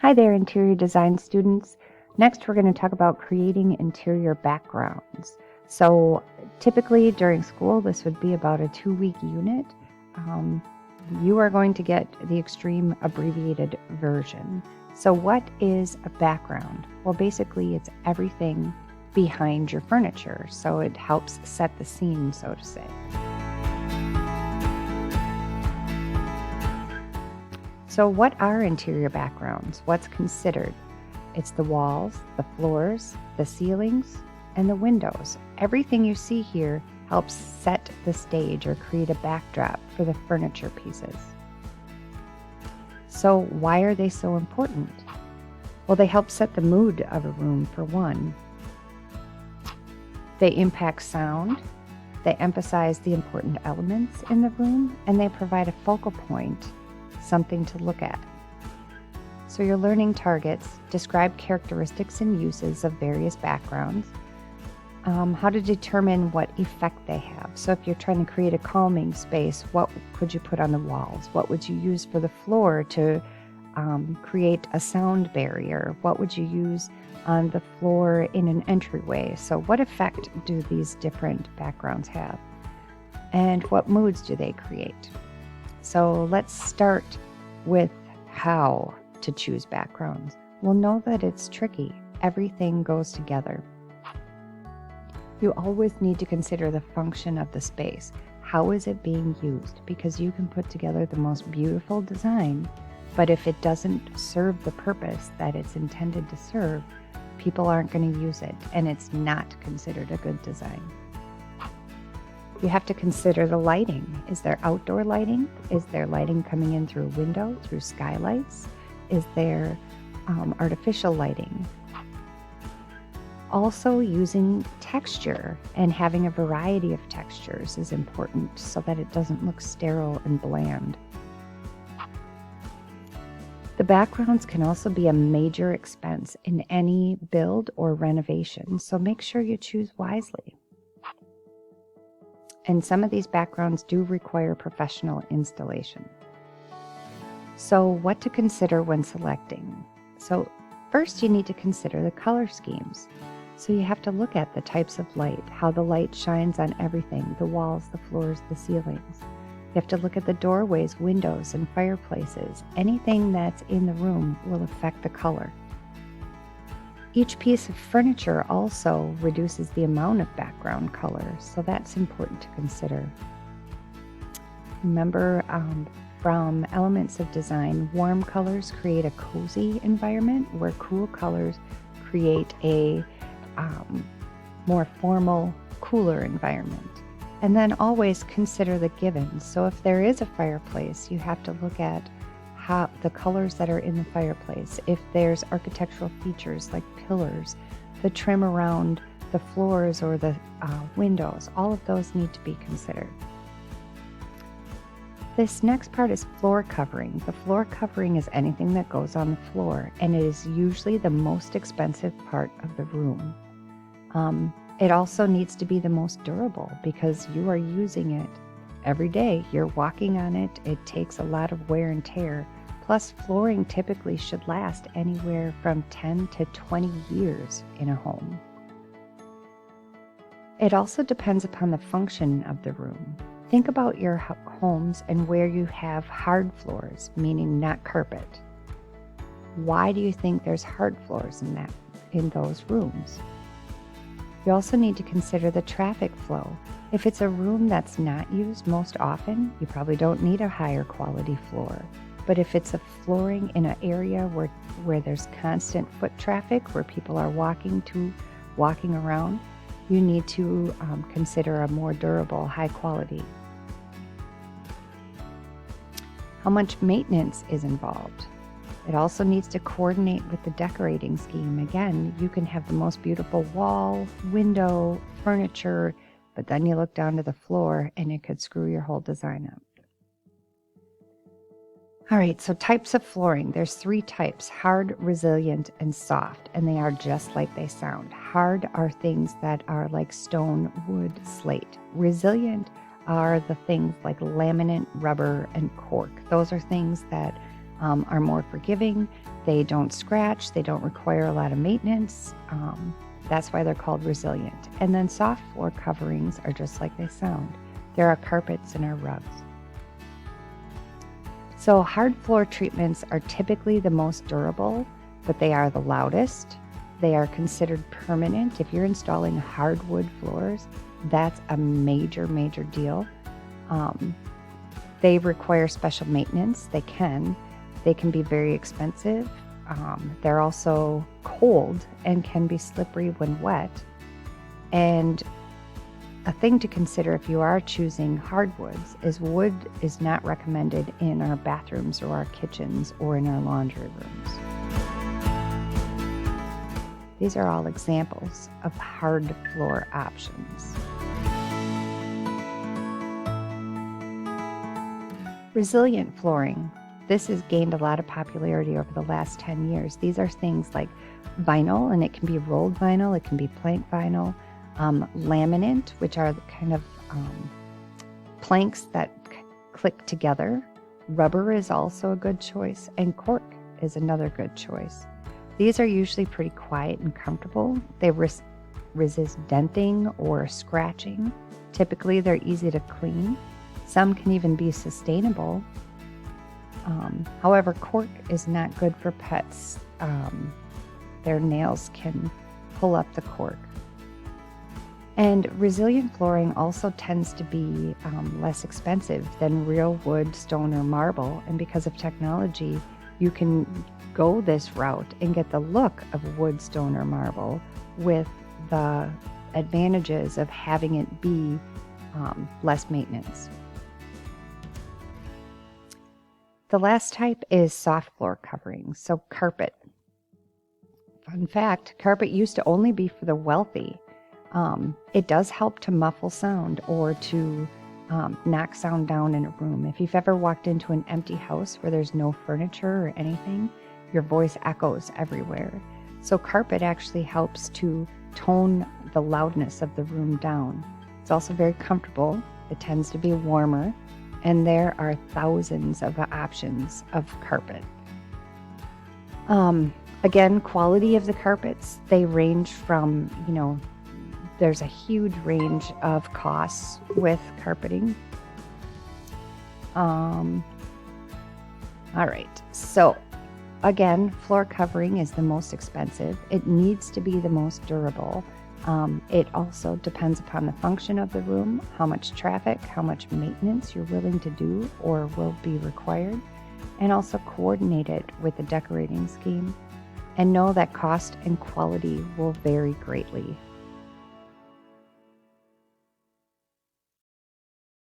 Hi there, interior design students. Next, we're going to talk about creating interior backgrounds. So typically during school, this would be about a 2-week unit. You are going to get the extreme abbreviated version. So what is a background? Well, basically it's everything behind your furniture. So it helps set the scene, so to say. So what are interior backgrounds? What's considered? It's the walls, the floors, the ceilings, and the windows. Everything you see here helps set the stage or create a backdrop for the furniture pieces. So why are they so important? Well, they help set the mood of a room for one. They impact sound, they emphasize the important elements in the room, and they provide a focal point, something to look at. So your learning targets describe characteristics and uses of various backgrounds, how to determine what effect they have. So if you're trying to create a calming space, what could you put on the walls? What would you use for the floor to create a sound barrier? What would you use on the floor in an entryway? So what effect do these different backgrounds have? And what moods do they create? So let's start with how to choose backgrounds. We'll know that it's tricky. Everything goes together. You always need to consider the function of the space. How is it being used? Because you can put together the most beautiful design, but if it doesn't serve the purpose that it's intended to serve, people aren't going to use it, and it's not considered a good design. You have to consider the lighting. Is there outdoor lighting? Is there lighting coming in through a window, through skylights? Is there artificial lighting? Also, using texture and having a variety of textures is important so that it doesn't look sterile and bland. The backgrounds can also be a major expense in any build or renovation, so make sure you choose wisely. And some of these backgrounds do require professional installation. So what to consider when selecting? So first you need to consider the color schemes. So you have to look at the types of light, how the light shines on everything, the walls, the floors, the ceilings. You have to look at the doorways, windows, and fireplaces. Anything that's in the room will affect the color. Each piece of furniture also reduces the amount of background color, so that's important to consider. Remember, from Elements of Design, warm colors create a cozy environment, where cool colors create a more formal, cooler environment. And then always consider the givens. So if there is a fireplace, you have to look at how the colors that are in the fireplace. If there's architectural features like pillars, the trim around the floors or the windows, all of those need to be considered. This next part is floor covering. The floor covering is anything that goes on the floor, and it is usually the most expensive part of the room. It also needs to be the most durable because you are using it every day. You're walking on it. It takes a lot of wear and tear. Plus, flooring typically should last anywhere from 10 to 20 years in a home. It also depends upon the function of the room. Think about your homes and where you have hard floors, meaning not carpet. Why do you think there's hard floors in those rooms? You also need to consider the traffic flow. If it's a room that's not used most often, you probably don't need a higher quality floor. But if it's a flooring in an area where there's constant foot traffic, where people are walking around, you need to consider a more durable, high quality. How much maintenance is involved? It also needs to coordinate with the decorating scheme. Again, you can have the most beautiful wall, window, furniture, but then you look down to the floor and it could screw your whole design up. All right, so types of flooring. There's 3 types: hard, resilient, and soft, and they are just like they sound. Hard are things that are like stone, wood, slate. Resilient are the things like laminate, rubber, and cork. Those are things that are more forgiving. They don't scratch, they don't require a lot of maintenance. That's why they're called resilient. And then soft floor coverings are just like they sound. There are carpets and our rugs. So hard floor treatments are typically the most durable, but they are the loudest. They are considered permanent. If you're installing hardwood floors, that's a major, major deal. They require special maintenance. They can be very expensive. They're also cold and can be slippery when wet. And a thing to consider if you are choosing hardwoods is wood is not recommended in our bathrooms or our kitchens or in our laundry rooms. These are all examples of hard floor options. Resilient flooring. This has gained a lot of popularity over the last 10 years. These are things like vinyl, and it can be rolled vinyl, it can be plank vinyl, laminate, which are the kind of planks that click together. Rubber is also a good choice, and cork is another good choice. These are usually pretty quiet and comfortable. They resist denting or scratching. Typically, they're easy to clean. Some can even be sustainable. However, cork is not good for pets. Their nails can pull up the cork. And resilient flooring also tends to be less expensive than real wood, stone, or marble. And because of technology, you can go this route and get the look of wood, stone, or marble with the advantages of having it be less maintenance. The last type is soft floor covering, so carpet. Fun fact, carpet used to only be for the wealthy. It does help to muffle sound or to knock sound down in a room. If you've ever walked into an empty house where there's no furniture or anything, your voice echoes everywhere. So carpet actually helps to tone the loudness of the room down. It's also very comfortable. It tends to be warmer. And there are thousands of options of carpet. Again, quality of the carpets, they range from, there's a huge range of costs with carpeting. All right, so again, floor covering is the most expensive. It needs to be the most durable. It also depends upon the function of the room, how much traffic, how much maintenance you're willing to do or will be required, and also coordinate it with the decorating scheme. And know that cost and quality will vary greatly